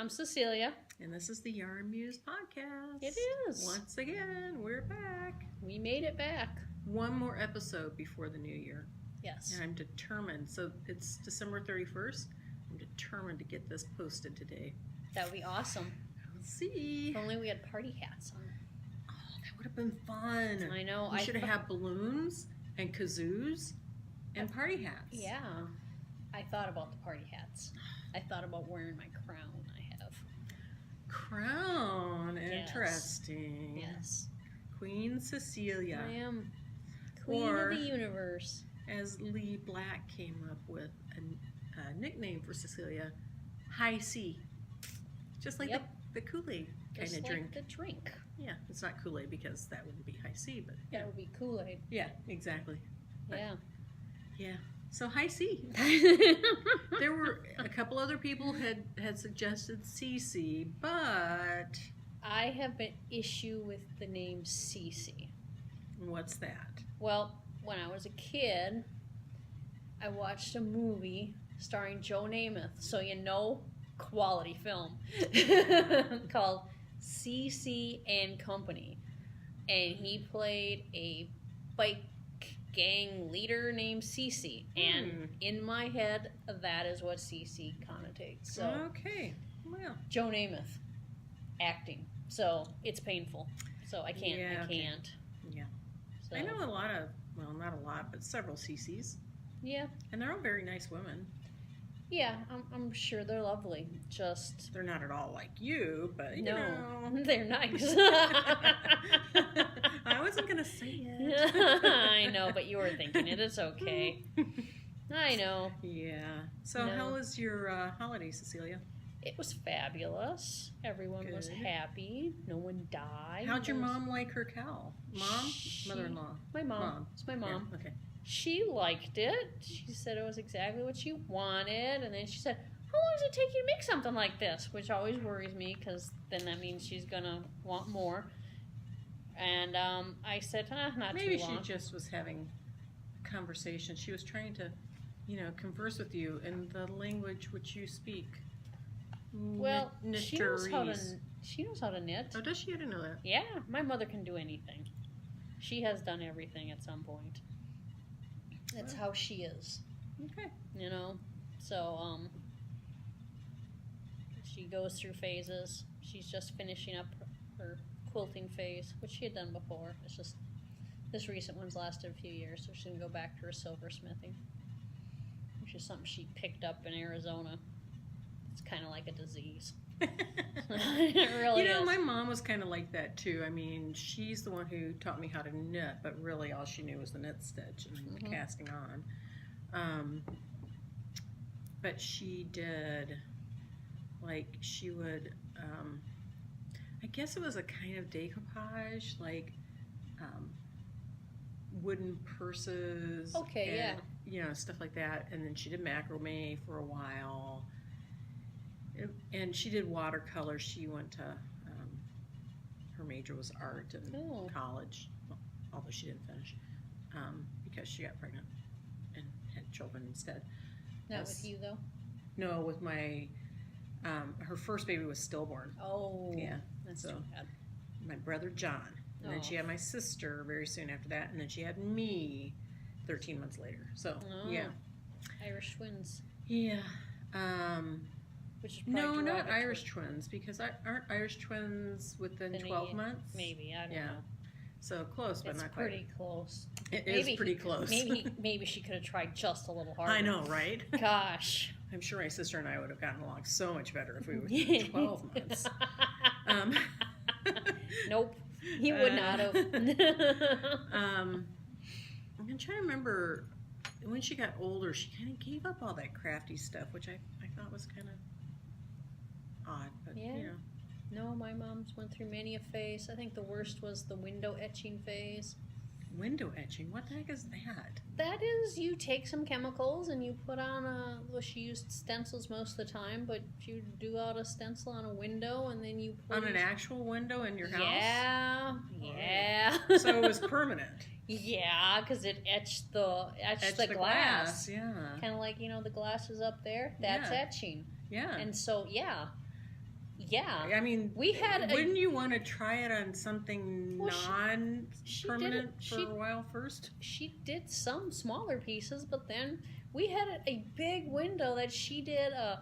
I'm Cecilia. And this is the Yarn Mews podcast. It is. Once again, we're back. We made it back. One more episode before the new year. Yes. And I'm determined. So it's December 31st. I'm determined to get this posted today. That would be awesome. Let's see. If only we had party hats on. Oh, that would have been fun. I know. We should have had balloons and kazoos and party hats. Yeah. I thought about the party hats. I thought about wearing my crown I have. Crown. Yes. Interesting. Yes. Queen Cecilia. I am queen Or, of the universe. as Lee Black came up with a nickname for Cecilia, High C. Just like the Kool-Aid kind Just of like drink. the drink. Yeah, it's not Kool-Aid because that wouldn't be High C, but yeah. That would be Kool-Aid. Yeah, exactly. But, Yeah. yeah. So High C. There were a couple other people had suggested CC, but I have an issue with the name Cece. what's that? Well, when I was a kid, I watched a movie starring Joe Namath, so you know, quality film, called CC and Company. And he played a bike gang leader named Cece. And in my head, that is what Cece connotates. So, Okay. Well, Joe Namath, acting. So, it's painful. So, I can't. Yeah, I okay. can't. Yeah. So, I know a lot of, well, not a lot, but several CCs. Yeah. And they're all very nice women. Yeah, I'm sure they're lovely. Just They're not at all like you, but you no, know. they're nice. I wasn't going to say it. I know, but you were thinking it. It's okay. I know. Yeah. So No. how was your holiday, Cecilia? It was fabulous. Everyone was Good. happy. No one died. How'd your There was- mom like her cow? Mom? Mother-in-law? My mom. Mom. It's my mom. Yeah, okay. She liked it. She said it was exactly what she wanted. And then she said, how long does it take you to make something like this? Which always worries me because then that means she's going to want more. And I said, not Maybe too long. she just was having a conversation. She was trying to, converse with you in the language which you speak. Well, she knows how to Knitterese. knit. Oh, does she? I didn't know that. Yeah, my mother can do anything. She has done everything at some point. That's how she is, Okay. So, she goes through phases. She's just finishing up her quilting phase, which she had done before. It's just, this recent one's lasted a few years, so she's going to go back to her silversmithing, which is something she picked up in Arizona. It's kind of like a disease. It really is. My mom was kind of like that too. I mean, she's the one who taught me how to knit, but really all she knew was the knit stitch and the casting on. But she did, like, she would, I guess it was a kind of decoupage, like wooden purses. Okay, and, stuff like that. And then she did macrame for a while. And she did watercolor. She went to, her major was art in college, although she didn't finish, because she got pregnant and had children instead. Not with you, though? No, with my, her first baby was stillborn. Oh, yeah. That's So too bad. my brother John, and then she had my sister very soon after that, and then she had me 13 months later. So, yeah. Irish twins. Yeah. Which is No, probably not derogatory. Irish twins, because aren't Irish twins within 12 months? Maybe, I don't know. So close, but It's not quite. pretty close. It is pretty close. Maybe she could have tried just a little harder. I know, right? Gosh. I'm sure my sister and I would have gotten along so much better if we were within 12 months. Nope. He would not have. I'm trying to remember, when she got older, she kind of gave up all that crafty stuff, which I thought was kind of odd, but No, my mom's went through many a phase. I think the worst was the window etching phase. Window etching? What the heck is that? That is, you take some chemicals and you put on well, she used stencils most of the time, but you do out a stencil on a window and then you put... On an actual window in your house? Yeah. So it was permanent. Yeah, because it etched the glass. Yeah. Kind of like, the glasses up there. That's etching. Yeah. And so, Yeah. I mean, we had wouldn't you want to try it on something Well, non-permanent for a while first? She did some smaller pieces, but then we had a big window that she did a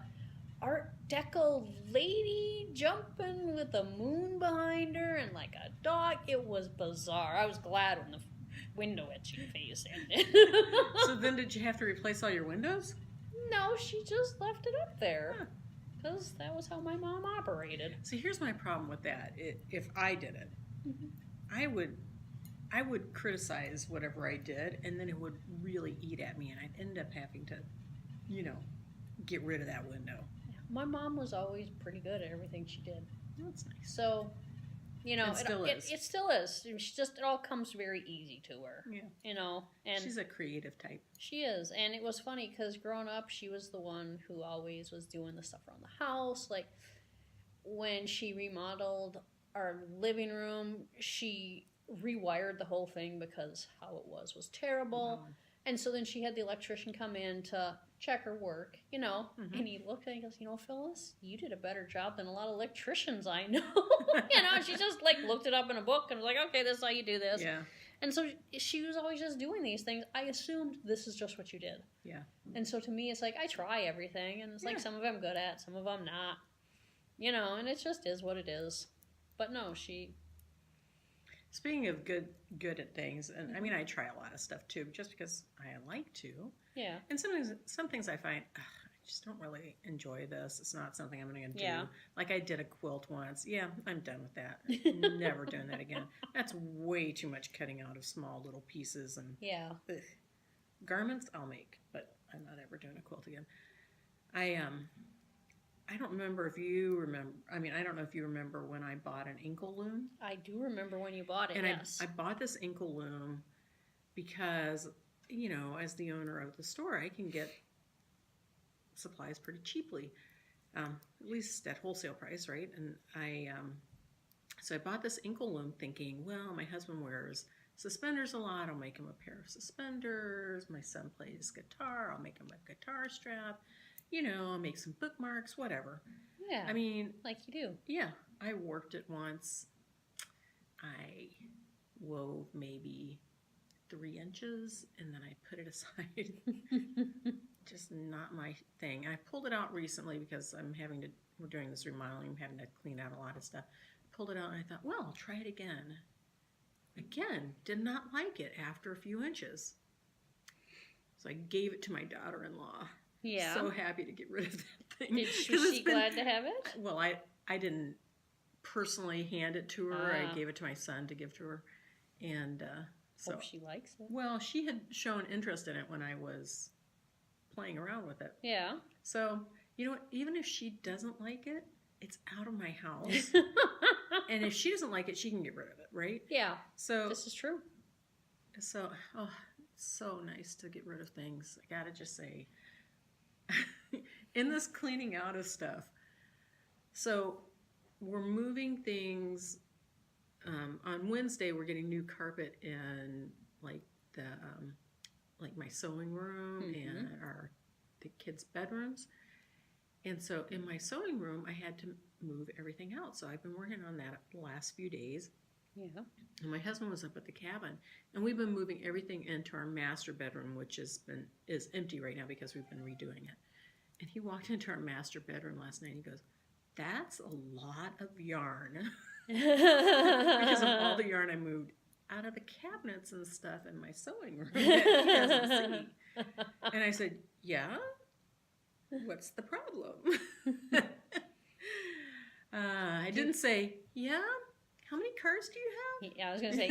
Art Deco lady jumping with a moon behind her and like a dog. It was bizarre. I was glad when the window etching phase ended. So then did you have to replace all your windows? No, she just left it up there. Because that was how my mom operated. See, here's my problem with that. If I did it, I would criticize whatever I did, and then it would really eat at me, and I'd end up having to, get rid of that window. Yeah. My mom was always pretty good at everything she did. That's nice. So, it still is. It still is. It all comes very easy to her. Yeah. And she's a creative type. She is. And it was funny because growing up, she was the one who always was doing the stuff around the house. Like when she remodeled our living room, she rewired the whole thing because how it was terrible. Wow. And so then she had the electrician come in to check her work, and he looked at it and goes, Phyllis, you did a better job than a lot of electricians I know. She just like looked it up in a book and was like, okay, this is how you do this. Yeah. And so she was always just doing these things. I assumed this is just what you did. Yeah. And so to me, it's like I try everything, and it's like some of them I'm good at, some of them not. And it just is what it is. But no, she... Speaking of good at things, and I mean, I try a lot of stuff too, just because I like to. Yeah. And some things I find, I just don't really enjoy this. It's not something I'm going to do. Yeah. Like I did a quilt once. Yeah, I'm done with that. Never doing that again. That's way too much cutting out of small little pieces and garments I'll make, but I'm not ever doing a quilt again. I don't remember if you remember. I mean, I don't know if you remember when I bought an ankle loom. I do remember when you bought it, and yes. I bought this ankle loom because, as the owner of the store, I can get supplies pretty cheaply, at least at wholesale price, right? And so I bought this ankle loom thinking, well, my husband wears suspenders a lot. I'll make him a pair of suspenders. My son plays guitar. I'll make him a guitar strap. I'll make some bookmarks, whatever. Yeah. I mean... Like you do. Yeah. I worked it once. I wove maybe 3 inches, and then I put it aside. Just not my thing. I pulled it out recently because we're doing this remodeling. I'm having to clean out a lot of stuff. Pulled it out, and I thought, well, I'll try it again. Again, did not like it after a few inches. So I gave it to my daughter-in-law. Yeah. So happy to get rid of that thing. Was she glad to have it? Well, I didn't personally hand it to her. I gave it to my son to give to her. And so... Hope she likes it. Well, she had shown interest in it when I was playing around with it. Yeah. So, what? Even if she doesn't like it, it's out of my house. And if she doesn't like it, she can get rid of it, right? Yeah. So... This is true. So, it's so nice to get rid of things. I gotta just say... in this cleaning out of stuff, so we're moving things. On Wednesday, we're getting new carpet in like my sewing room and the kids' bedrooms. And so in my sewing room, I had to move everything out. So I've been working on that the last few days. Yeah. And my husband was up at the cabin, and we've been moving everything into our master bedroom, which is empty right now because we've been redoing it. And he walked into our master bedroom last night and he goes, "That's a lot of yarn." Because of all the yarn I moved out of the cabinets and stuff in my sewing room that he doesn't see. And I said, "Yeah? What's the problem?" I didn't say, "Yeah? How many cars do you have?" Yeah, I was going to say,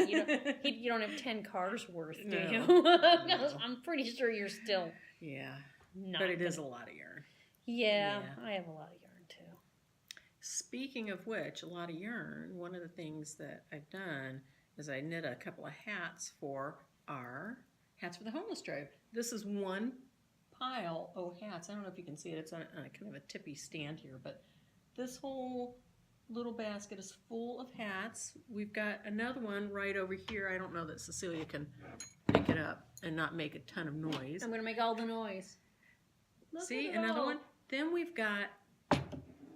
you don't have 10 cars worth, do you? No. I'm pretty sure you're still... Yeah. Not But it is a lot of yarn. Yeah, I have a lot of yarn too. Speaking of which, a lot of yarn, one of the things that I've done is I knit a couple of hats for our Hats for the Homeless Drive. This is one pile of hats. I don't know if you can see it. It's on a kind of a tippy stand here, but this whole little basket is full of hats. We've got another one right over here. I don't know that Cecilia can pick it up and not make a ton of noise. I'm going to make all the noise. See, another one. Then we've got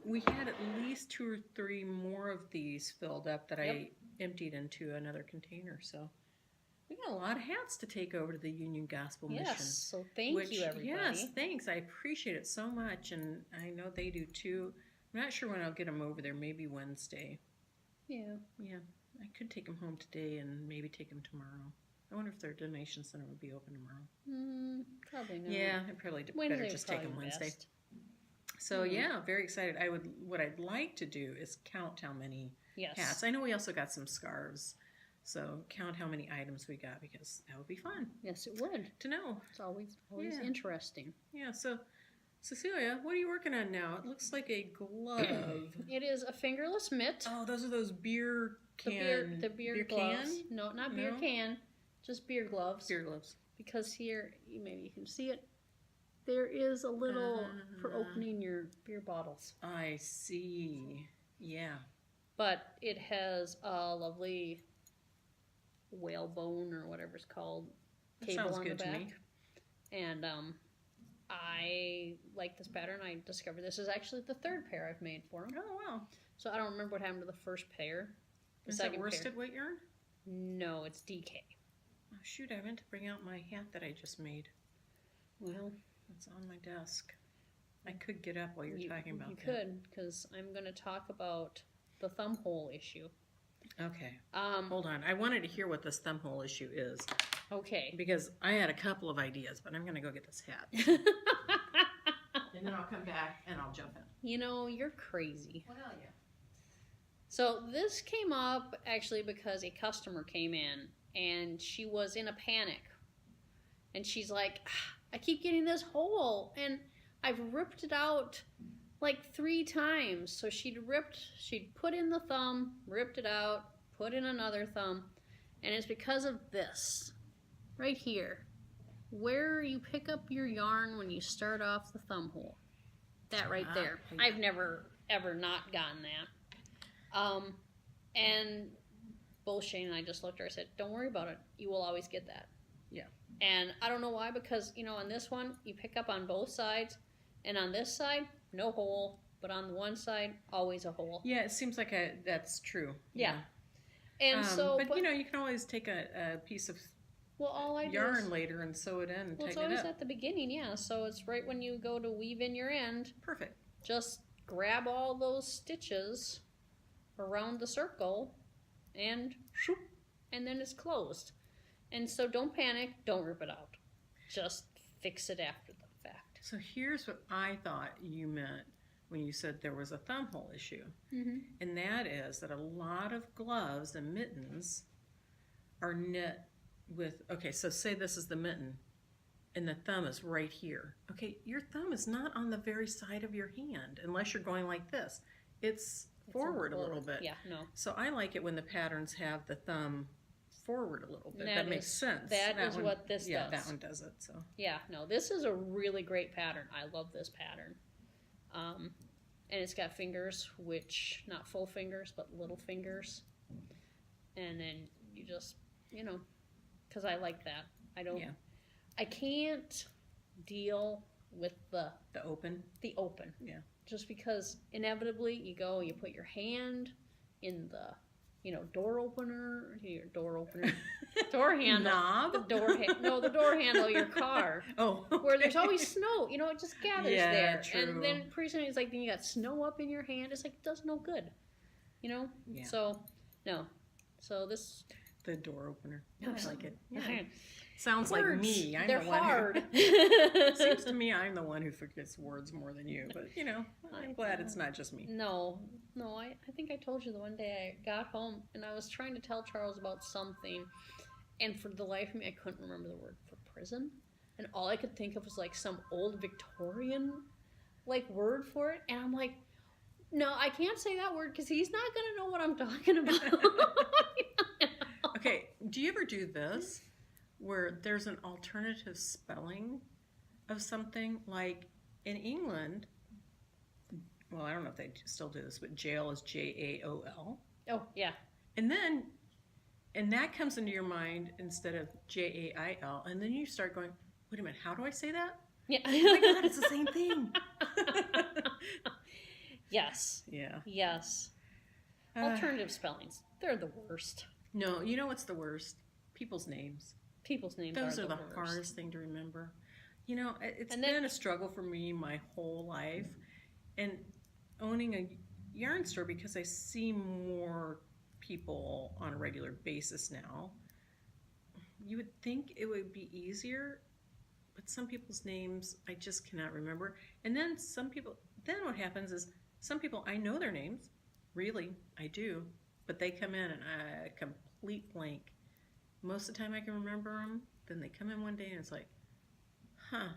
we had at least 2 or 3 more of these filled up that Yep. I emptied into another container. So we got a lot of hats to take over to the Union Gospel Mission. Yes, so thank you, everybody. Yes, thanks. I appreciate it so much, and I know they do too. I'm not sure when I'll get them over there. Maybe Wednesday. Yeah. Yeah, I could take them home today and maybe take them tomorrow. I wonder if their donation center would be open tomorrow. Probably not. Yeah, I probably Wednesday better was just take them probably Wednesday. best. So yeah, very excited. What I'd like to do is count how many Yes. hats. I know we also got some scarves, so count how many items we got because that would be fun Yes, it would. to know. It's always Yeah. interesting. Yeah. So, Cecilia, what are you working on now? It looks like a glove. It is a fingerless mitt. Oh, those are those beer can. The beer gloves. can? No, not beer No? can. Just beer gloves. Beer gloves. Because here, maybe you can see it. There is a little for opening your beer bottles. I see. Yeah. But it has a lovely whalebone or whatever it's called That cable sounds on the good to back. me. And I like this pattern. I discovered this is actually the third pair I've made for them. Oh wow. So I don't remember what happened to the first pair. The Is that second worsted pair. weight yarn? No, it's DK. Oh shoot! I meant to bring out my hat that I just made. Well, It's on my desk. I could get up while you're talking about you that. could, because I'm going to talk about the thumb hole issue. Okay. Hold on. I wanted to hear what this thumb hole issue is Okay. because I had a couple of ideas, but I'm going to go get this hat. And then I'll come back and I'll jump in. You know, you're crazy. Well, yeah. So this came up actually because a customer came in and she was in a panic. And she's like, I keep getting this hole and I've ripped it out like 3 times. So she'd put in the thumb, ripped it out, put in another thumb. And it's because of this right here, where you pick up your yarn when you start off the thumb hole. That right there. Yeah. I've never ever not gotten that. And both Shane and I just looked at her and said, don't worry about it. You will always get that. Yeah. And I don't know why, because, you know, on this one, you pick up on both sides. And on this side, no hole. But on the one side, always a hole. Yeah, it seems like that's true. Yeah. And so... But, you know, you can always take a piece of well, all I do yarn is, later and sew it in and well, it's tighten always it up. at the beginning, yeah. So it's right when you go to weave in your end. Perfect. Just grab all those stitches around the circle and shoop, and then it's closed. And so don't panic, don't rip it out. Just fix it after the fact. So here's what I thought you meant when you said there was a thumb hole issue. Mm-hmm. And that is that a lot of gloves and mittens are knit with, okay, so say this is the mitten and the thumb is right here. Okay, your thumb is not on the very side of your hand unless you're going like this. It's forward a little bit. Yeah, no. So I like it when the patterns have the thumb forward a little bit. That makes sense. That is one, what this yeah, does. that one does it. So yeah, no, this is a really great pattern. I love this pattern. And it's got fingers, which, not full fingers, but little fingers. And then you just, you know, because I like that. I can't deal with the open. The open. Yeah. Just because inevitably you put your hand in the, you know, door opener, door handle. Knob? The door handle of your car. Oh, okay. Where there's always snow, you know, it just gathers Yeah, there. true. And then pretty soon it's like, then you got snow up in your hand. It's like, it does no good, you know? Yeah. So, no. So this... The door opener. No, I like it. Yeah. Yeah. Sounds like me. I'm They're the one hard. Who, seems to me I'm the one who forgets words more than you. But, you know, I'm glad it's not just me. No, I think I told you the one day I got home and I was trying to tell Charles about something, and for the life of me, I couldn't remember the word for prison. And all I could think of was like some old Victorian like word for it. And I'm like, no, I can't say that word because he's not going to know what I'm talking about. Okay, do you ever do this where there's an alternative spelling of something? Like in England, well, I don't know if they still do this, but jail is Jaol. Oh, yeah. And that comes into your mind instead of Jail, and then you start going, wait a minute, how do I say that? Yeah. Oh my God, it's the same thing. Yes. Yeah. Yes. Alternative spellings. They're the worst. No, you know what's the worst? People's names. People's names Those are the worst. hardest thing to remember. You know, it's And then- been a struggle for me my whole life. And owning a yarn store, because I see more people on a regular basis now, you would think it would be easier, but some people's names I just cannot remember. And then then what happens is some people, I know their names, really, I do, but they come in and I complete blank. Most of the time I can remember them, then they come in one day and it's like, huh,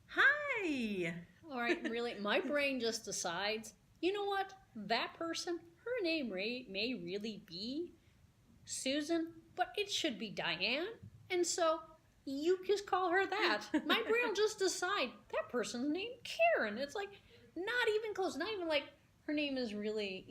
hi! All right, really, my brain just decides, you know what? That person, her name may really be Susan, but it should be Diane. And so you just call her that. My brain will just decide that person's name Karen. It's like not even close. Not even like her name is really,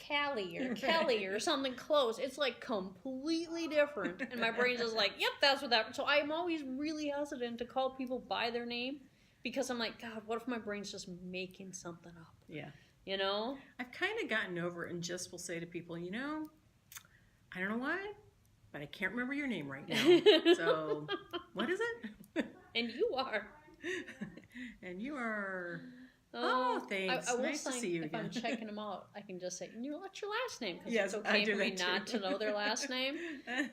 Callie or Kelly or something close. It's like completely different. And my brain's just like, yep, that's what that. So I'm always really hesitant to call people by their name because I'm like, God, what if my brain's just making something up? Yeah. I've kind of gotten over it and just will say to people, I don't know why, but I can't remember your name right now. So, what is it? And you are. And you are... Oh, thanks. I will nice to see you if again. I'm checking them out, I can just say, what's your last name? Because Yes, it's I okay do for me that too. not to know their last name.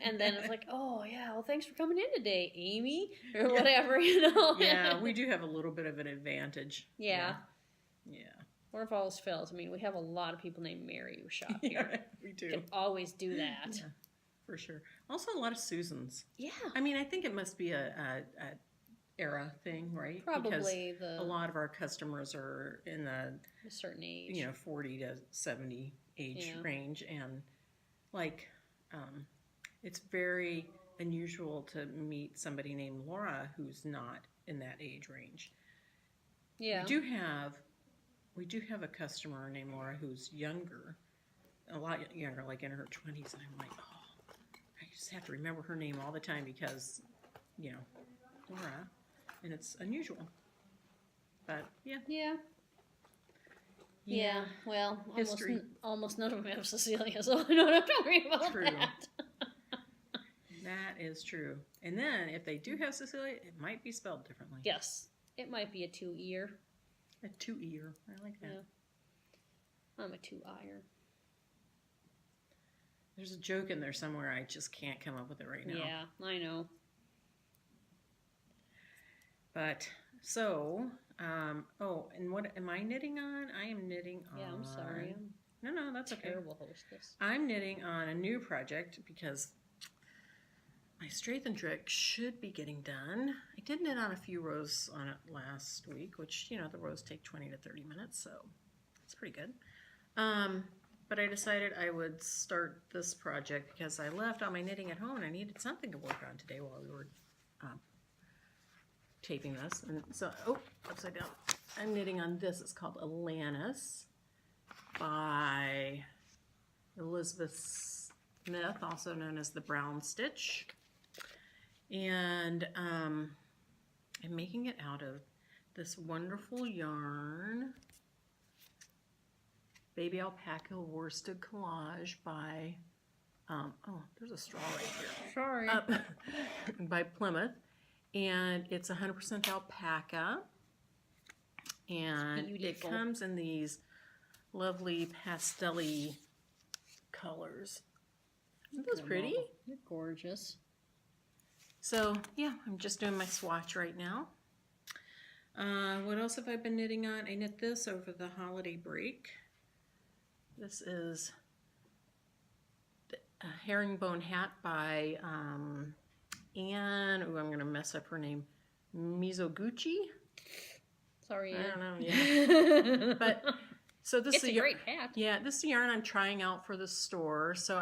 And then it's like, oh, yeah, well, thanks for coming in today, Amy, or whatever, Yeah, we do have a little bit of an advantage. Yeah. Yeah. Or if all else fails, I mean, we have a lot of people named Mary who shop Yeah, here. we do. Can always do that. Yeah, for sure. Also, a lot of Susans. Yeah. I mean, I think it must be a era thing, right? Probably because a lot of our customers are in the a certain age, 40 to 70 age range, and like it's very unusual to meet somebody named Laura who's not in that age range. Yeah, we do have a customer named Laura who's younger, a lot younger, like in her 20s, and I'm like, oh, I just have to remember her name all the time because Laura. And it's unusual. But, yeah. Yeah. Well, History. almost none of them have Cecilia, so I know what I'm talking about. True. That. That is true. And then, if they do have Cecilia, it might be spelled differently. Yes. It might be a 2-ear. A 2-ear. I like that. Yeah. I'm a 2-ier. There's a joke in there somewhere. I just can't come up with it right now. Yeah, I know. But, so, and what am I knitting on? I am knitting on... Yeah, I'm sorry. No, that's okay. Terrible hostess. I'm knitting on a new project because my Strath and Trick should be getting done. I did knit on a few rows on it last week, which, the rows take 20 to 30 minutes, so it's pretty good. But I decided I would start this project because I left all my knitting at home and I needed something to work on today while we were taping this. And so, upside down. I'm knitting on this. It's called Alanis by Elizabeth Smith, also known as the Brown Stitch. And I'm making it out of this wonderful yarn, Baby Alpaca Worsted Collage by, there's a straw right here. Sorry. By Plymouth. And it's 100% alpaca. And it comes in these lovely pastel-y colors. Isn't this pretty? You're gorgeous. So, yeah, I'm just doing my swatch right now. What else have I been knitting on? I knit this over the holiday break. This is a herringbone hat by Anne, I'm going to mess up her name, Mizoguchi? Sorry, Anne. I don't know, yeah. But, so this it's is a great hat. Yeah, this is the yarn I'm trying out for the store. So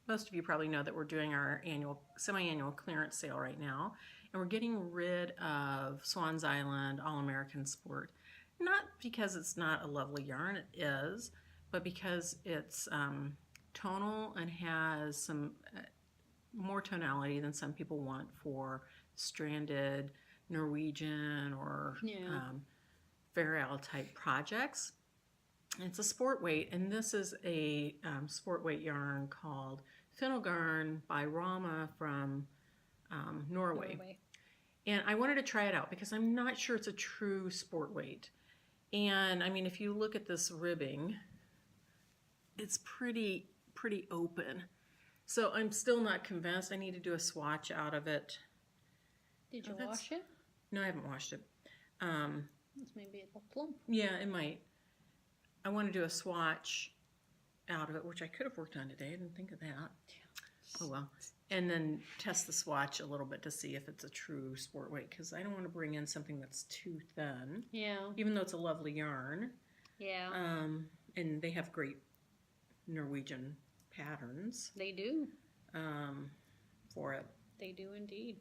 most of you probably know that we're doing our semi-annual clearance sale right now. And we're getting rid of Swan's Island All-American Sport. Not because it's not a lovely yarn, it is, but because it's tonal and has some more tonality than some people want for stranded Norwegian or Fair Isle type projects. It's a sport weight, and this is a sport weight yarn called Finnegarn by Rama from Norway. And I wanted to try it out because I'm not sure it's a true sport weight. And I mean, if you look at this ribbing, it's pretty open. So I'm still not convinced. I need to do a swatch out of it. Did you wash it? No, I haven't washed it. This may be a little plump. Yeah, it might. I want to do a swatch out of it, which I could have worked on today. I didn't think of that. Yeah. Oh well. And then test the swatch a little bit to see if it's a true sport weight, because I don't want to bring in something that's too thin. Yeah. Even though it's a lovely yarn. Yeah. And they have great Norwegian patterns. They do. For it. They do indeed.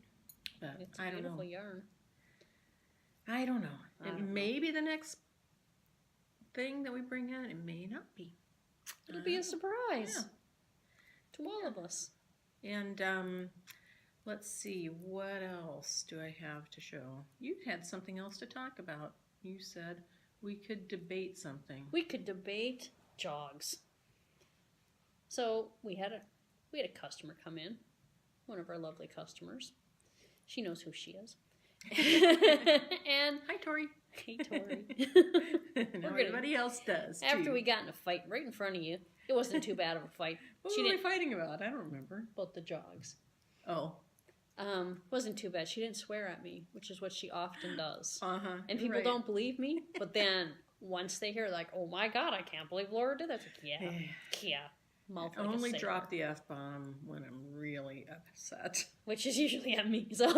But it's a I don't know. beautiful yarn. I don't know. It may be the next thing that we bring in. It may not be. It'll be a surprise to all of us. And let's see, what else do I have to show? You had something else to talk about. You said we could debate something. We could debate jogs. So we had a customer come in, one of our lovely customers. She knows who she is. And hi, Tori. Hey, Tori. Now everybody else does. After too. we got in a fight right in front of you, it wasn't too bad of a fight. What were we fighting about? I don't remember. About the jogs. Oh. Wasn't too bad. She didn't swear at me, which is what she often does. Uh-huh. And people don't believe me, but then once they hear, like, oh my God, I can't believe Laura did that. It's like, yeah. Mouth I like only a sailor. drop the F-bomb when I'm really upset. Which is usually at me, so. Yeah,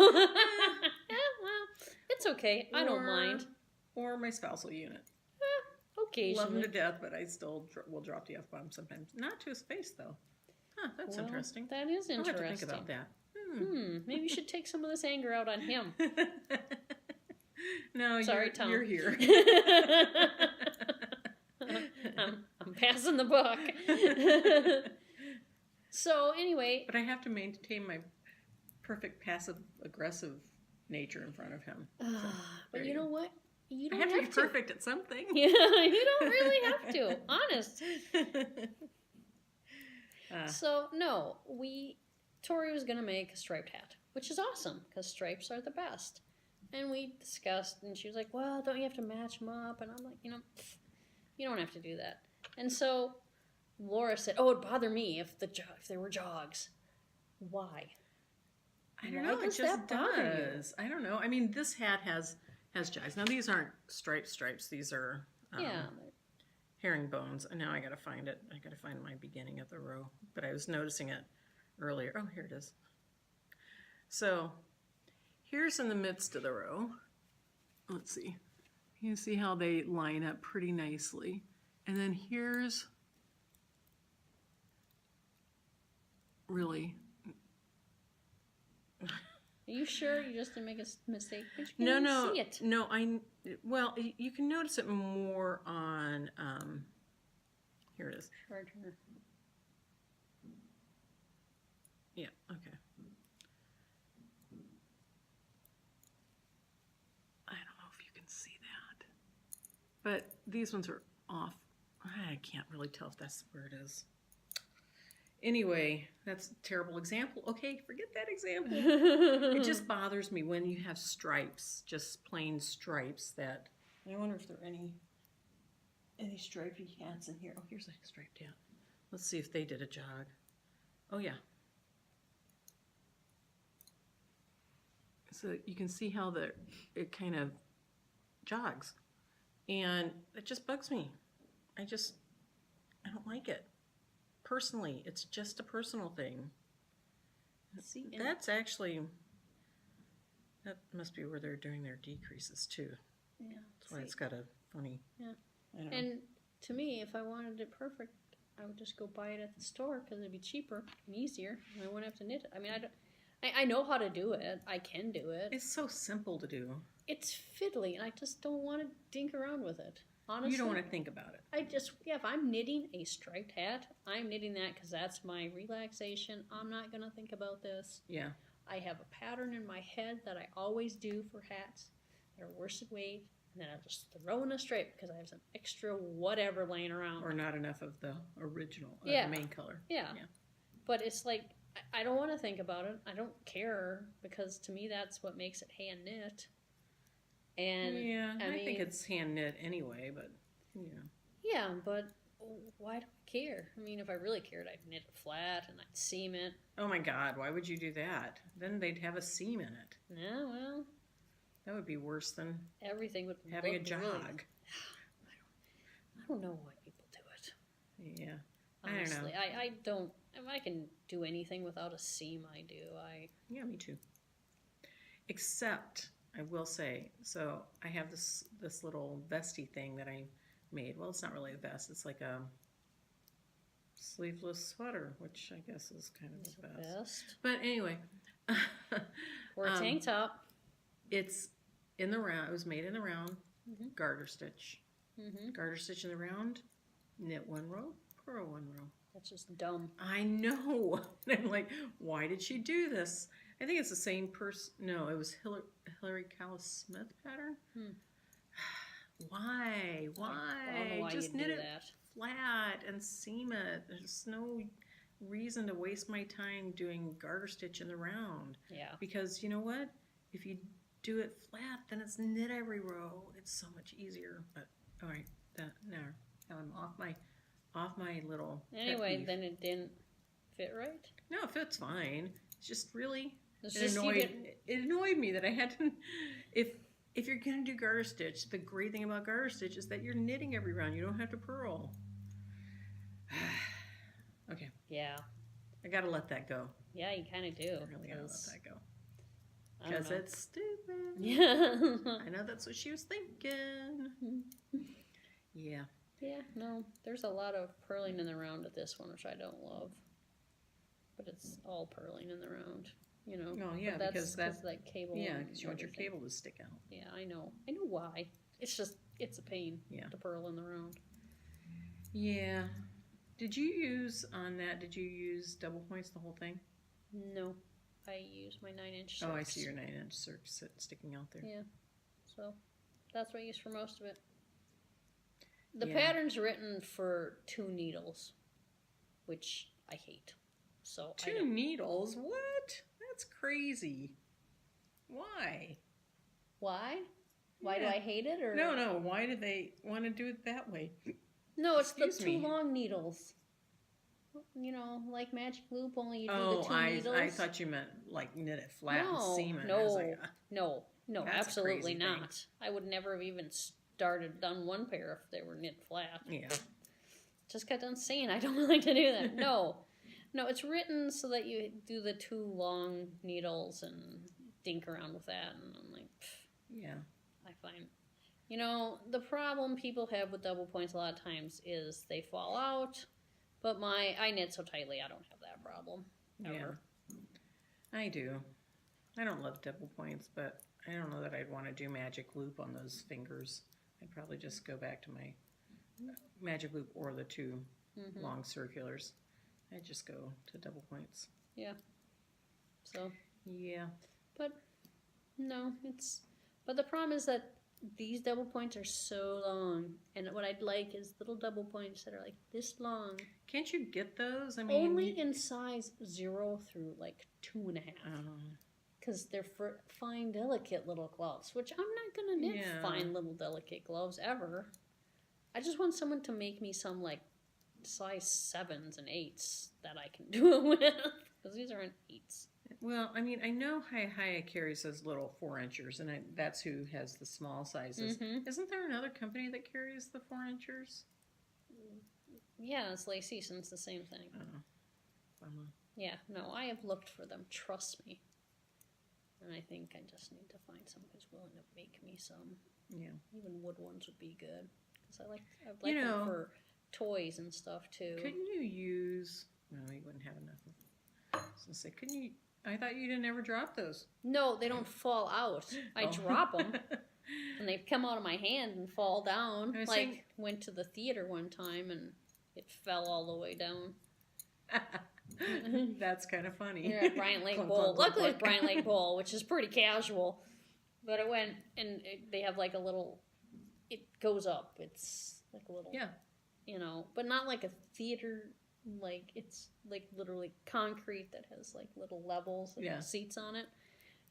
well, it's okay. I don't mind. Or my spousal unit. Occasionally. Love him to death, but I still will drop the F-bomb sometimes. Not to his face, though. Huh, that's interesting. That is interesting. I'll have to think about that. Maybe you should take some of this anger out on him. No, sorry, Tom. You're here. I'm passing the buck. So anyway, but I have to maintain my perfect passive-aggressive nature in front of him. So, but you know what? You don't I have to be perfect at something. Yeah, you don't really have to. Honest. So no, Tori was gonna make a striped hat, which is awesome because stripes are the best. And we discussed, and she was like, "Well, don't you have to match them up?" And I'm like, you don't have to do that. And so Laura said, "Oh, it'd bother me if they were jogs." Why? I don't know. It just does. I don't know. I mean, this hat has jogs. Now these aren't stripes. These are herringbones. And now I got to find it. I got to find my beginning of the row. But I was noticing it earlier. Oh, here it is. So here's in the midst of the row. Let's see. You see how they line up pretty nicely. And then here's really... Are you sure you just didn't make a mistake? But you No, can't see it. No. Well, you can notice it more on. Here it is. Harder. Yeah. Okay. I don't know if you can see that, but these ones are off. I can't really tell if that's where it is. Anyway, that's a terrible example. Okay, forget that example. It just bothers me when you have stripes, just plain stripes. That I wonder if there are any stripy hats in here. Oh, here's a striped hat. Let's see if they did a jog. Oh yeah. So you can see how it kind of jogs, and it just bugs me. I don't like it. Personally, it's just a personal thing. See, that's actually, that must be where they're doing their decreases too. Yeah. That's why it's got a funny. Yeah. I don't know. And to me, if I wanted it perfect, I would just go buy it at the store because it'd be cheaper and easier, and I wouldn't have to knit it. I mean, I know how to do it. I can do it. It's so simple to do. It's fiddly, and I just don't want to dink around with it. Honestly, You don't want to think about it. if I'm knitting a striped hat, I'm knitting that because that's my relaxation. I'm not going to think about this. Yeah. I have a pattern in my head that I always do for hats that are worsted weight, And then I'll just throw in a stripe because I have some extra whatever laying around. Or not enough of the original, Yeah. the main color. Yeah. But it's like, I don't want to think about it. I don't care because to me that's what makes it hand knit. And yeah, I mean, think it's hand knit anyway, but Yeah, but why do I care? I mean, if I really cared, I'd knit it flat and I'd seam it. Oh my God, why would you do that? Then they'd have a seam in it. Yeah, well, That would be worse than everything would having a look jog. really, I don't know why people do it. Yeah. Honestly, I don't know. I don't. If I can do anything without a seam, I do. Yeah, me too. Except, I will say, so I have this little vesty thing that I made. Well, it's not really a vest. It's like a sleeveless sweater, which I guess is kind of a vest. But anyway. Or a tank top. It's in the round. It was made in the round. Garter stitch. Garter stitch in the round. Knit 1 row. Purl 1 row. That's just dumb. I know. I'm like, why did she do this? I think it's the same person. No, it was Hillary Callis Smith pattern. Why? Why? I don't know why just you'd knit do it that. flat and seam it. There's no reason to waste my time doing garter stitch in the round. Yeah. Because you know what? If you do it flat, then it's knit every row. It's so much easier. But all right, now I'm off my little. Anyway, then it didn't fit right. No, it fits fine. It's just really It annoyed me that I had to. If you're gonna do garter stitch, the great thing about garter stitch is that you're knitting every round. You don't have to purl. Okay. Yeah. I gotta let that go. Yeah, you kind of do. I really gotta let that go. I don't Because know. it's stupid. Yeah. I know that's what she was thinking. Yeah. Yeah, no, there's a lot of purling in the round at this one, which I don't love. But it's all purling in the round, you know. Oh, yeah, But because that cable. Yeah, and because you want your everything. cable to stick out. Yeah, I know. I know why. It's just, it's a pain Yeah. to purl in the round. Yeah. Did you use double points the whole thing? No, I use my 9-inch. Oh, I see your 9-inch circs sticking out there. Yeah, so that's what I use for most of it. The Yeah. pattern's written for 2 needles, which I hate. So 2 needles? What? That's crazy. Why? Why? Why do Yeah. I hate it? Or No. Why do they want to do it that way? No, it's Excuse the 2 me. long needles. You know, like magic loop, only you do the 2 needles. I thought you meant like knit it flat and seam it. No, I was like, no, That's a absolutely crazy not. thing. I would never have even done one pair if they were knit flat. yeah. Just got done saying I don't like to do that. No, it's written so that you do the 2 long needles and dink around with that, and I'm like, Yeah. I find, the problem people have with double points a lot of times is they fall out. But I knit so tightly, I don't have that problem ever. Yeah. I do. I don't love double points, but I don't know that I'd want to do magic loop on those fingers. I'd probably just go back to my magic loop or the 2 long circulars. I'd just go to double points. Yeah. So. Yeah. But no, but the problem is that these double points are so long, and what I'd like is little double points that are like this long. Can't you get those? I mean, Only in size 0 through like 2.5. Because they're for fine, delicate little gloves, which I'm not going to knit fine, little, delicate gloves ever. I just want someone to make me some, like, size 7s and 8s that I can do it with. Because these aren't 8s. Well, I mean, I know Hiya carries those little 4-inchers, and that's who has the small sizes. Isn't there another company that carries the 4-inchers? Yeah, it's Lacey, so it's the same thing. Yeah, no, I have looked for them. Trust me. And I think I just need to find someone who's willing to make me some. Yeah. Even wood ones would be good. Because I like them for toys and stuff, too. Couldn't you use... No, you wouldn't have enough. I was going to say, couldn't you... I thought you didn't ever drop those. No, they don't fall out. I drop them. And they come out of my hand and fall down. Went to the theater one time and it fell all the way down. That's kind of funny. You're at Bryant Lake Bowl. Luckily it's Bryant Lake Bowl, which is pretty casual. But it went, and they have like a little it goes up. It's like a little, you know, but not like a theater. Like it's like literally concrete that has like little levels and seats on it,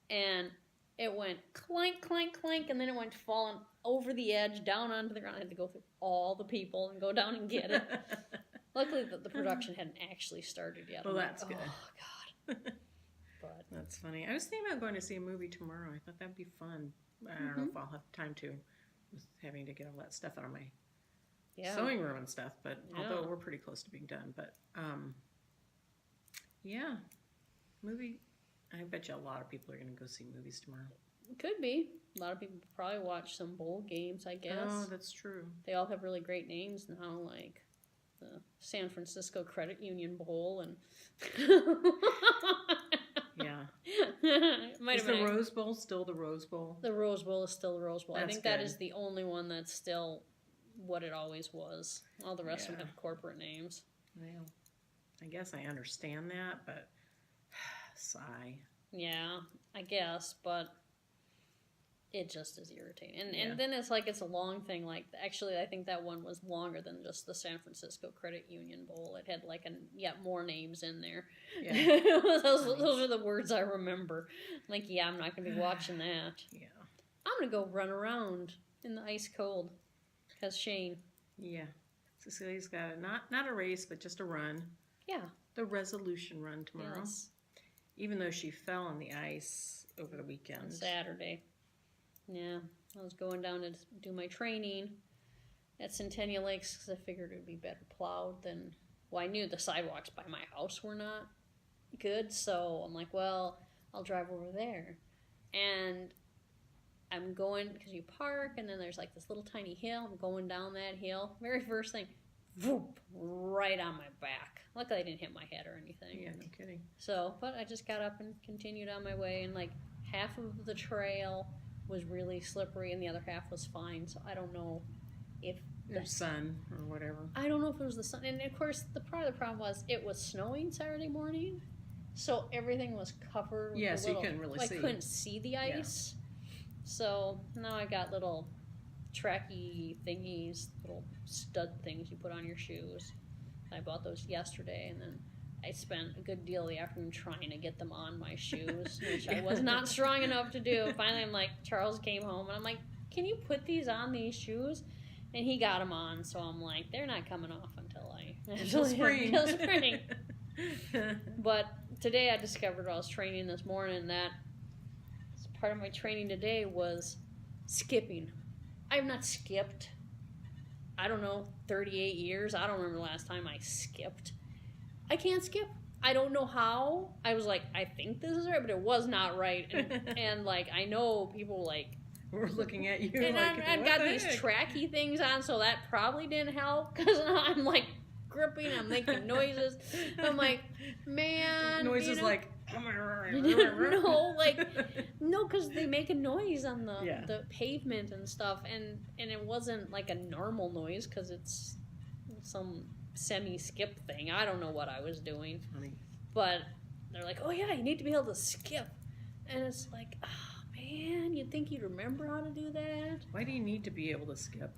and it went clank, clank, clank, and then it went falling over the edge down onto the ground. I had to go through all the people and go down and get it. Luckily, the production hadn't actually started yet. Well, that's good. Oh God. But that's funny. I was thinking about going to see a movie tomorrow. I thought that'd be fun. I don't know if I'll have time to, with having to get all that stuff out of my sewing room and stuff. But although we're pretty close to being done, but movie. I bet you a lot of people are going to go see movies tomorrow. Could be. A lot of people probably watch some bowl games, I guess. Oh, that's true. They all have really great names now, like the San Francisco Credit Union Bowl and Is the Rose Bowl still the Rose Bowl? The Rose Bowl is still the Rose Bowl. I think good. that is the only one that's still what it always was. All the rest of them have corporate names. Well, I guess I understand that, but sigh. Yeah, I guess, but it just is irritating. And then it's like it's a long thing. Like, actually, I think that one was longer than just the San Francisco Credit Union Bowl. It had like yet more names in there. Yeah. those are the words I remember. Like, I'm not going to be watching that. Yeah. I'm going to go run around in the ice cold because Shane. Yeah. Cecilia's got not a race, but just a run. Yeah. The resolution run tomorrow. Yes. Even though she fell on the ice over the weekend. On Saturday. Yeah. I was going down to do my training at Centennial Lakes because I figured it would be better plowed than... Well, I knew the sidewalks by my house were not good, so I'm like, well, I'll drive over there. And I'm going, because you park, and then there's like this little tiny hill. I'm going down that hill. Very first thing, whoop, right on my back. Luckily, I didn't hit my head or anything. Yeah, no kidding. So, but I just got up and continued on my way, and like half of the trail was really slippery, and the other half was fine. So I don't know if the sun or whatever. I don't know if it was the sun, and of course, part of the problem was it was snowing Saturday morning, so everything was covered. Yeah, with so you couldn't really see. I couldn't see the ice. Yeah. So now I got little tracky thingies, little stud things you put on your shoes. I bought those yesterday, and then I spent a good deal of the afternoon trying to get them on my shoes, which I was not strong enough to do. Finally, I'm like, Charles came home, and I'm like, can you put these on these shoes? And he got them on, so I'm like, they're not coming off until spring. Until spring. But today I discovered while I was training this morning that part of my training today was skipping. I have not skipped, I don't know, 38 years. I don't remember the last time I skipped. I can't skip. I don't know how. I was like, I think this is right, but it was not right. And like, I know people like... We're looking at you and like, I've got these tracky things on, so that probably didn't help, because I'm like gripping, I'm making noises. I'm like, man. Noises like... No, because they make a noise on the pavement and stuff, and it wasn't like a normal noise, because it's some semi-skip thing. I don't know what I was doing. Funny. But they're like, oh yeah, you need to be able to skip. And it's like, oh man, you'd think you'd remember how to do that. Why do you need to be able to skip?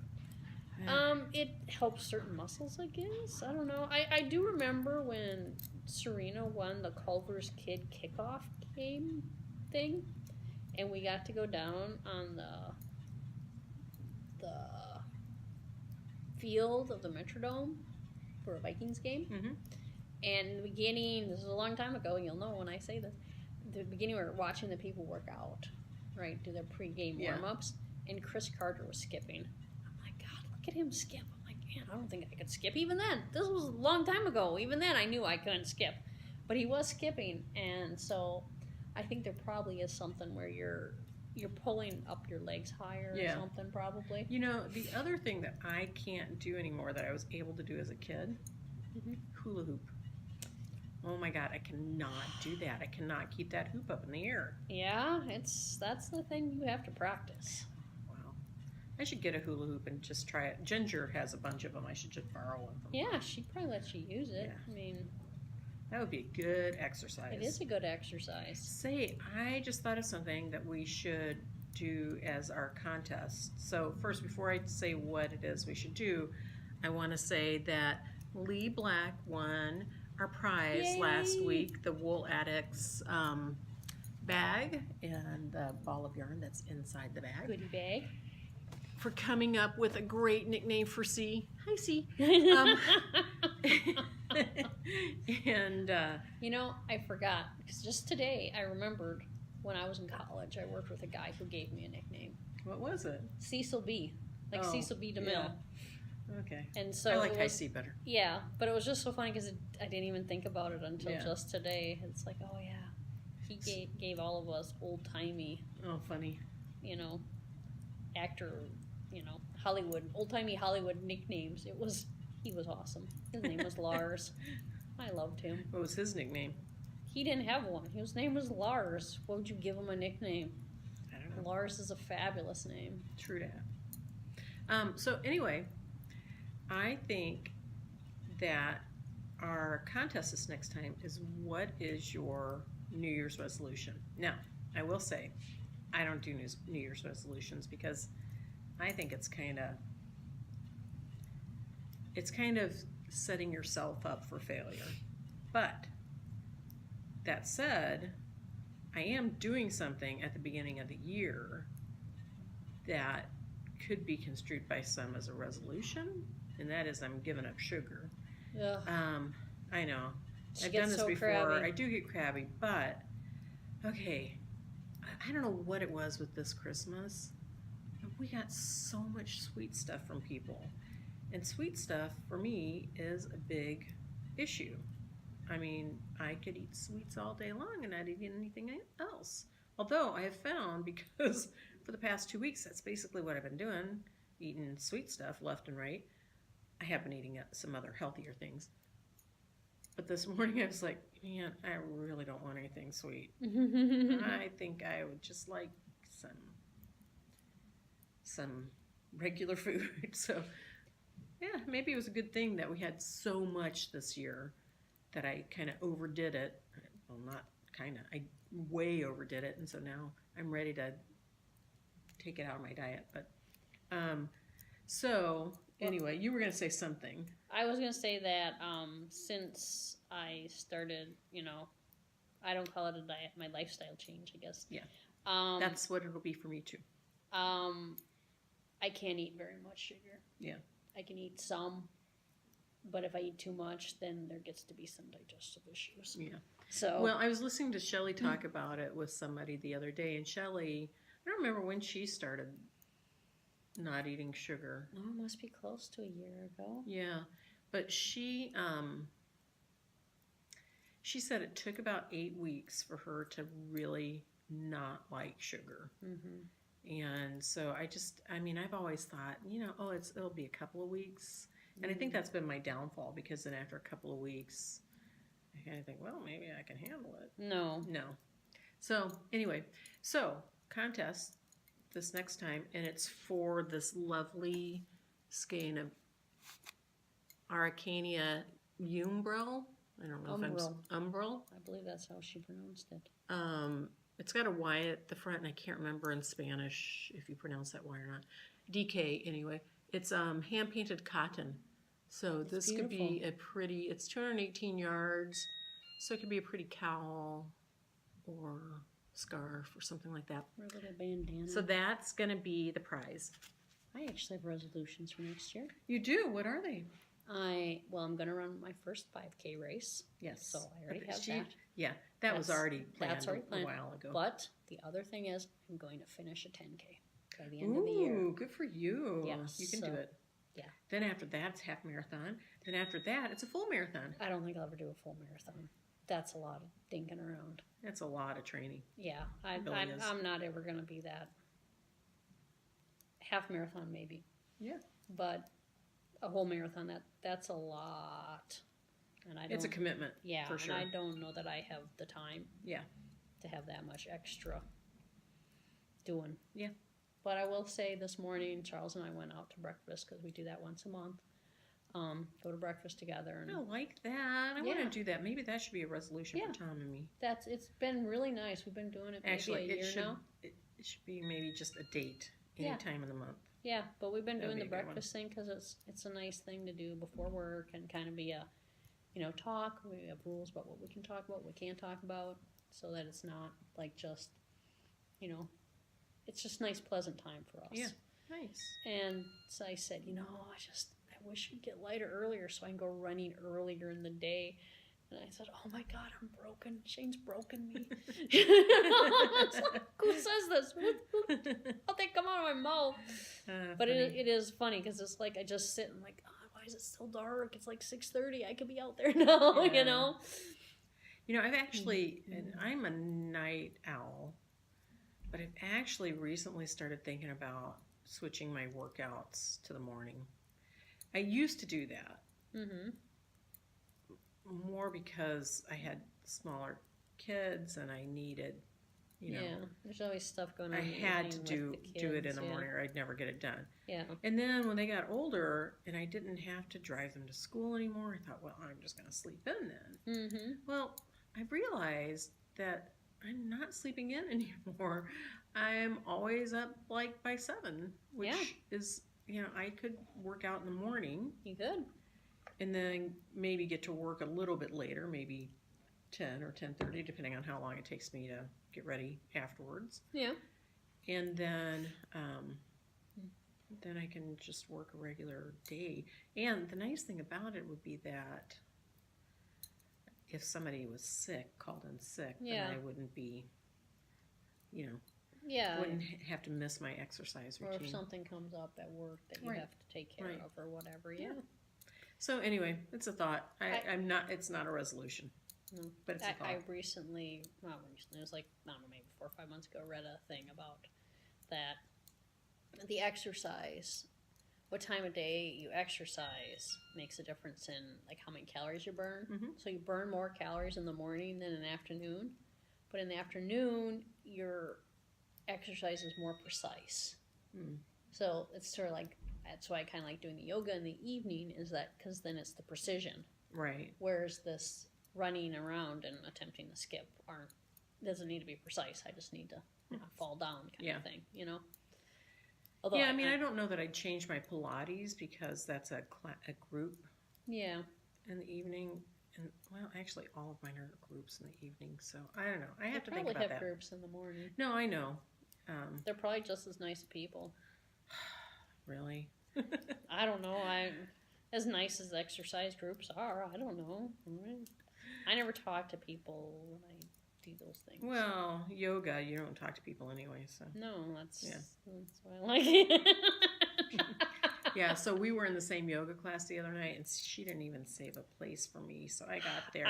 It helps certain muscles, I guess. I don't know. I do remember when Serena won the Culver's Kid kickoff game thing, and we got to go down on the field of the Metrodome for a Vikings game. Mm-hmm. And in the beginning, this is a long time ago, you'll know when I say this, the beginning we were watching the people work out, right, do their pre-game warm-ups, and Chris Carter was skipping. I'm like, God, look at him skip. I'm like, man, I don't think I could skip even then. This was a long time ago. Even then, I knew I couldn't skip. But he was skipping, and so I think there probably is something where you're pulling up your legs higher or something, probably. You know, the other thing that I can't do anymore that I was able to do as a kid, hula hoop. Oh my God, I cannot do that. I cannot keep that hoop up in the air. Yeah, that's the thing you have to practice. Wow. I should get a hula hoop and just try it. Ginger has a bunch of them. I should just borrow one from her. Yeah, she'd probably let you use it. Yeah. I mean... That would be a good exercise. It is a good exercise. Say, I just thought of something that we should do as our contest. So first, before I say what it is we should do, I want to say that Lee Black won our prize Yay! last week, the Wool Addicts bag and the ball of yarn that's inside the bag. Goodie bag. For coming up with a great nickname for C. Hi, C. And you know, I forgot because just today I remembered when I was in college, I worked with a guy who gave me a nickname. what was it? Cecil B. Like Oh, Cecil B. DeMille. yeah. Okay. And so I like it High was, C better. Yeah, but it was just so funny because I didn't even think about it until Yeah. just today. It's like, oh yeah, he gave all of us old timey, Oh, funny. you know, actor, you know, Hollywood, old timey Hollywood nicknames. He was awesome. His name was Lars. I loved him. What was his nickname? He didn't have one. His name was Lars. What would you give him a nickname? I don't know. Lars is a fabulous name. True that. So anyway, I think that our contest this next time is what is your New Year's resolution? Now, I will say, I don't do New Year's resolutions because I think it's kind of setting yourself up for failure. But that said, I am doing something at the beginning of the year that could be construed by some as a resolution, and that is I'm giving up sugar. Yeah. I know. She I've gets done this so before. crabby. I do get crabby, but okay. I don't know what it was with this Christmas, but we got so much sweet stuff from people. And sweet stuff, for me, is a big issue. I mean, I could eat sweets all day long and not eat anything else. Although I have found, because for the past 2 weeks, that's basically what I've been doing, eating sweet stuff left and right. I have been eating some other healthier things. But this morning I was like, man, I really don't want anything sweet. I think I would just like some regular food. So yeah, maybe it was a good thing that we had so much this year that I kind of overdid it. Well, not kind of. I way overdid it, and so now I'm ready to take it out of my diet. But so anyway, you were going to say something. I was going to say that since I started, you know, I don't call it a diet, my lifestyle change, I guess. Yeah. That's That's what it'll be for me too. I can't eat very much sugar. Yeah. I can eat some, but if I eat too much, then there gets to be some digestive issues. Yeah. So Well, I was listening to Shelley talk about it with somebody the other day, and Shelley, I don't remember when she started not eating sugar. no, it must be close to a year ago. Yeah, but she said it took about 8 weeks for her to really not like sugar. Mm-hmm. And so I've always thought, it'll be a couple of weeks. And I think that's been my downfall, because then after a couple of weeks, I kind of think, well, maybe I can handle it. No. So anyway, contest this next time, and it's for this lovely skein of Araucania Yumbrel. I don't know if I'm Umbrel. I believe that's how she pronounced it. It's got a Y at the front, and I can't remember in Spanish if you pronounce that Y or not. DK, anyway. It's hand-painted cotton. So It's this beautiful. could be it's 218 yards, so it could be a pretty cowl or scarf or something like that. Or a little bandana. So that's going to be the prize. I actually have resolutions for next year. You do? What are they? I'm going to run my first 5K race. Yes. So I already have that. Yeah, that was already planned That's already planned. a while ago. But the other thing is, I'm going to finish a 10K by the end of the year. Ooh, good for you. Yes, You can do it. Yeah. Then after that, it's half marathon. Then after that, it's a full marathon. I don't think I'll ever do a full marathon. That's a lot of dinking around. That's a lot of training. Yeah, really is. I'm not ever going to be that. Half marathon maybe. Yeah. But a whole marathon, that's a lot. And It's a commitment. Yeah, for sure. and I don't know that I have the time. Yeah. To have that much extra doing. Yeah. But I will say this morning, Charles and I went out to breakfast because we do that once a month. Go to breakfast together. And I like that. I want Yeah. to do that. Maybe that should be a resolution Yeah. for Tom and me. it's been really nice. We've been doing it maybe Actually, a year now. it should be maybe just a date any Yeah. time in the month. Yeah, but we've been That would doing be the a good one. breakfast thing because it's a nice thing to do before work and kind of be a, talk. We have rules about what we can talk about, what we can't talk about, so that it's not like just, it's just nice, pleasant time for us. Yeah, nice. And so I said, I wish we'd get lighter earlier so I can go running earlier in the day. And I said, oh my God, I'm broken. Shane's broken me. It's like, who says this? How they come out of my mouth? But it is funny because it's like I just sit and like, oh, why is it still dark? It's like 6:30. I could be out there now, Yeah. I've actually, and I'm a night owl, but I've actually recently started thinking about switching my workouts to the morning. I used to do that. Mm-hmm. More because I had smaller kids and I needed, there's always stuff going on. I in the had to evening with the do it kids, in the morning or I'd never get it done. Yeah. And then when they got older and I didn't have to drive them to school anymore, I thought, well, I'm just going to sleep in then. Mm-hmm. Well, I realized that I'm not sleeping in anymore. I'm always up like by 7, which is, I could work out in the morning. You could. And then maybe get to work a little bit later, maybe 10 or 10:30, depending on how long it takes me to get ready afterwards. Yeah. And then I can just work a regular day. And the nice thing about it would be that if somebody was sick, called in sick, then I wouldn't be, wouldn't have to miss my exercise routine. Or if something comes up at work that you have to take care of or whatever. Yeah. So anyway, it's a thought. It's not a resolution. No. But it's a thought. I recently, it was like, I don't know, maybe 4 or 5 months ago, read a thing about that. The exercise, what time of day you exercise makes a difference in like how many calories you burn. Mm-hmm. So you burn more calories in the morning than in the afternoon. But in the afternoon, your exercise is more precise. Mm. So it's sort of like, that's why I kind of like doing the yoga in the evening, is that because then it's the precision. Right. Whereas this running around and attempting to skip doesn't need to be precise. I just need to not fall down kind of thing, Although I don't know that I'd change my Pilates because that's a group. Yeah. In the evening, and actually all of mine are groups in the evening, so I don't know. I have to think probably about have that. groups in the morning. No, I know. They're probably just as nice people. Really? I don't know. As nice as exercise groups are, I don't know. I never talk to people when I do those things. Well, yoga, you don't talk to people anyway, so. No, that's why I like it. Yeah, so we were in the same yoga class the other night, and she didn't even save a place for me, so I got there.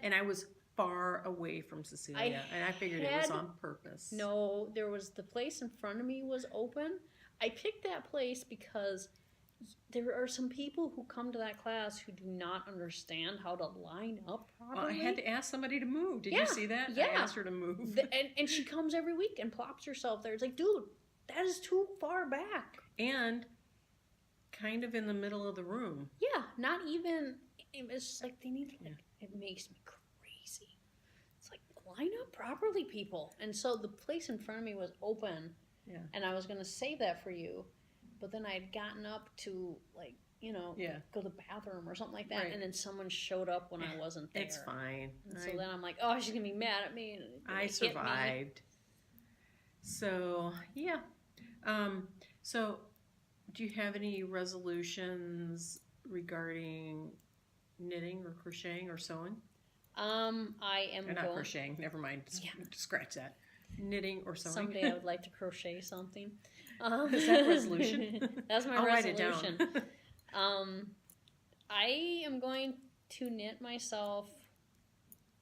And I was far away from Cecilia, and I figured it was on purpose. No, there was the place in front of me was open. I picked that place because there are some people who come to that class who do not understand how to line up properly. Well, I had to ask somebody to move. Did you see that? Yeah. I asked her to move. And she comes every week and plops herself there. It's like, dude, that is too far back. And kind of in the middle of the room. Yeah, not even, it's just like they need to, it makes me crazy. It's like, line up properly, people. And so the place in front of me was open. Yeah. And I was going to save that for you. But then I had gotten up to, like, go to the bathroom or something like that. Right. And then someone showed up when I wasn't there. It's fine. And so then I'm like, oh, she's going to be mad at me. I survived. So, yeah. So, do you have any resolutions regarding knitting or crocheting or sewing? I am not crocheting. Never mind. Scratch that. Knitting or sewing. Someday I would like to crochet something. Is that a resolution? That's my I'll resolution. Write it down. I am going to knit myself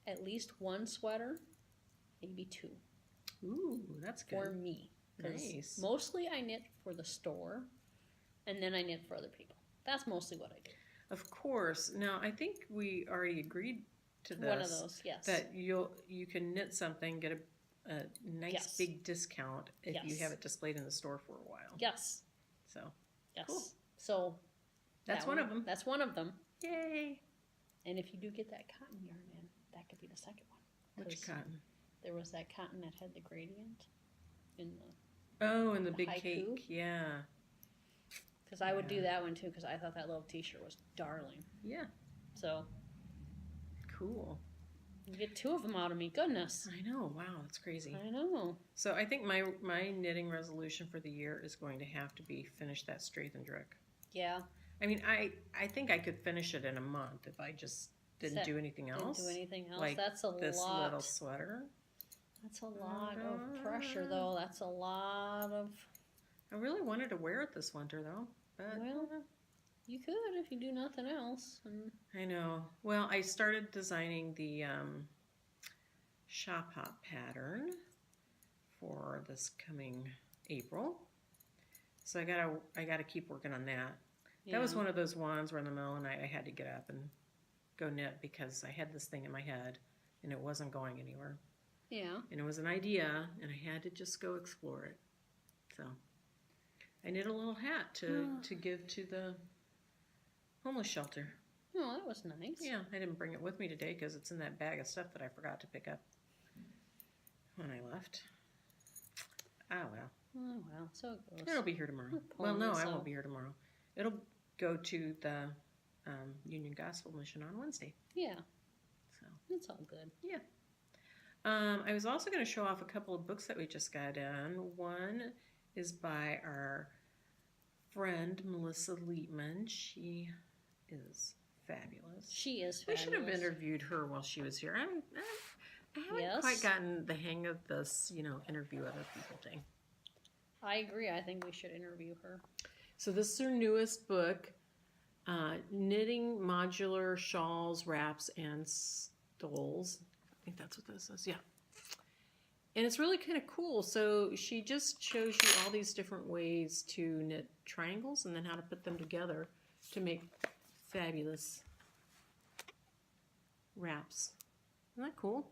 at least one sweater, maybe 2. Ooh, that's good. For me. Nice. Mostly I knit for the store, and then I knit for other people. That's mostly what I do. Of course. Now, I think we already agreed to this. One of those, yes. That you can knit something, get a nice big discount if you have it displayed in the store for a while. Yes. So, yes. Cool. So, that's one of them. That's one of them. Yay. And if you do get that cotton yarn in, that could be the second one. Which cotton? There was that cotton that had the gradient in the Oh, and the big haiku. cake, yeah. Because I would do that one too, because I thought that little t-shirt was darling. Yeah. So. Cool. You get 2 of them out of me. Goodness. I know. Wow, that's crazy. I know. So I think my knitting resolution for the year is going to have to be finish that Strathendrick. Yeah. I mean, I think I could finish it in a month if I just didn't do anything else. Didn't do anything else. Like that's a this lot. little sweater. That's a lot of pressure, though. That's a lot of. I really wanted to wear it this winter, though. But well, you could if you do nothing else. And I know. Well, I started designing the shop hop pattern for this coming April. So I gotta keep working on that. That was one of those ones where in the middle of the night I had to get up and go knit because I had this thing in my head and it wasn't going anywhere. Yeah. And it was an idea and I had to just go explore it. So I knit a little hat to give to the homeless shelter. Oh, that was nice. Yeah, I didn't bring it with me today because it's in that bag of stuff that I forgot to pick up when I left. Oh, well. Oh, well, so it goes. It'll be here tomorrow. Well, no, I won't be here tomorrow. It'll go to the Union Gospel Mission on Wednesday. Yeah. So it's all good. Yeah. I was also going to show off a couple of books that we just got in. One is by our friend Melissa Liebman. She is fabulous. She is We fabulous. should have interviewed her while she was here. I haven't quite gotten the hang of this, interview other people thing. I agree. I think we should interview her. So this is her newest book, Knitting Modular Shawls, Wraps, and Stoles. I think that's what this is, yeah. And it's really kind of cool. So she just shows you all these different ways to knit triangles and then how to put them together to make fabulous wraps. Isn't that cool?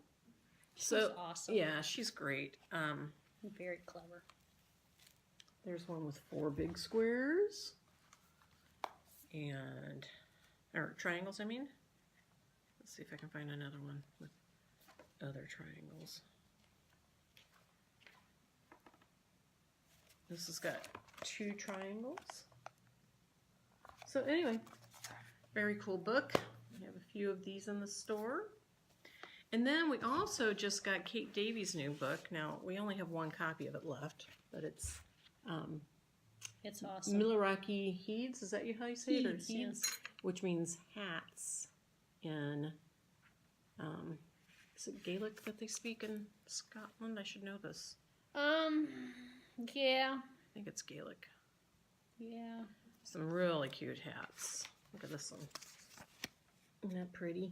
She's awesome. Yeah, she's great. Very clever. There's one with 4 big squares. Or triangles, I mean. Let's see if I can find another one with other triangles. This has got 2 triangles. So anyway, very cool book. We have a few of these in the store. And then we also just got Kate Davies' new book. Now, we only have 1 copy of it left, but it's awesome. Milwaukee Heeds, is that how you say it? Or Heeds, Heeds? yes. Which means hats in, is it Gaelic that they speak in Scotland? I should know this. Yeah. I think it's Gaelic. Yeah. Some really cute hats. Look at this one. Isn't that pretty?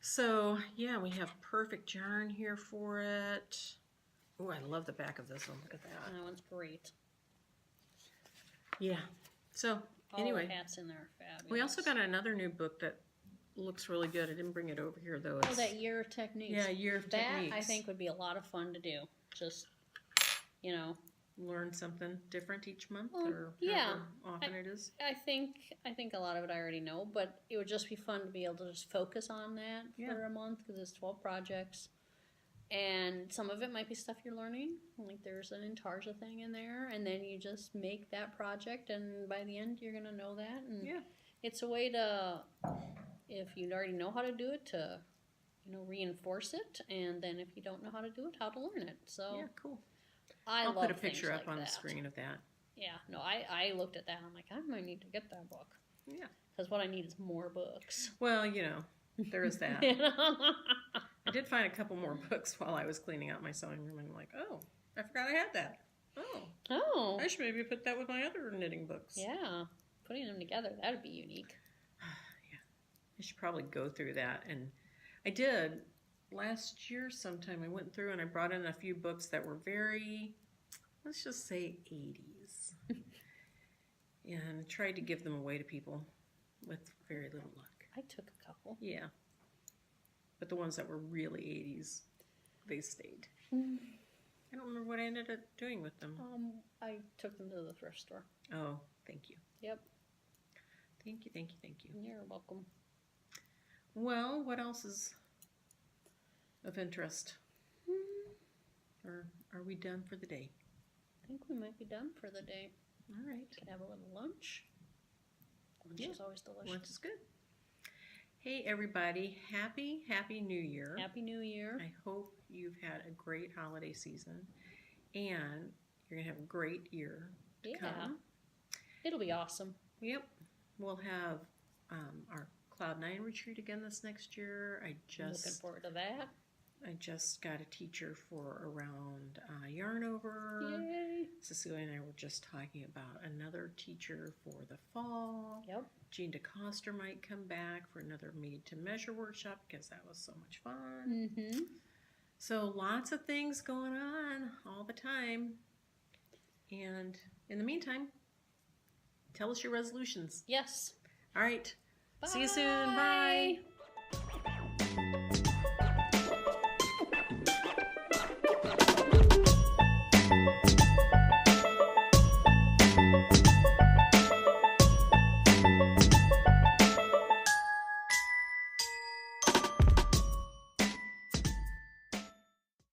So, yeah, we have perfect yarn here for it. Oh, I love the back of this one. Look at that. That one's great. Yeah. So, anyway. All the hats in there are fabulous. We also got another new book that looks really good. I didn't bring it over here, though. Oh, that Year of Techniques. Yeah, Year of Techniques. That, I think, would be a lot of fun to do. Just, learn something different each month, well, or yeah. however often it is. I think a lot of it I already know, but it would just be fun to be able to just focus on that for a month because it's 12 projects. And some of it might be stuff you're learning. Like there's an Intarsia thing in there, and then you just make that project, and by the end you're going to know that. And it's a way to, if you already know how to do it, to reinforce it, and then if you don't know how to do it, how to learn it. So yeah, cool. I'll put a picture up on the screen of that. Yeah, no, I looked at that and I'm like, I might need to get that book. Yeah. Because what I need is more books. Well, there is that. I did find a couple more books while I was cleaning out my sewing room, and I'm like, oh, I forgot I had that. Oh. I should maybe put that with my other knitting books. Yeah. Putting them together, that would be unique. Yeah. I should probably go through that. And I did. Last year sometime I went through and I brought in a few books that were very, let's just say 80s. And tried to give them away to people with very little luck. I took a couple. Yeah. But the ones that were really 80s, they stayed. I don't remember what I ended up doing with them. I took them to the thrift store. Oh, thank you. Yep. Thank you. You're welcome. Well, what else is of interest? Or are we done for the day? think we might be done for the day. All right. Could have a little lunch. Lunch Yeah. is always delicious. Lunch is good. Hey everybody, happy New Year. Happy New Year. I hope you've had a great holiday season and you're going to have a great year to come. It'll be awesome. Yep. We'll have our Cloud 9 retreat again this next year. I'm looking forward to that. I just got a teacher for around Yarn Over. Yay. Cecilia and I were just talking about another teacher for the fall. Yep. Jeane deCoster might come back for another made to measure workshop because that was so much fun. Mm-hmm. So lots of things going on all the time. And in the meantime, tell us your resolutions. Yes. All right. Bye. See you soon. Bye.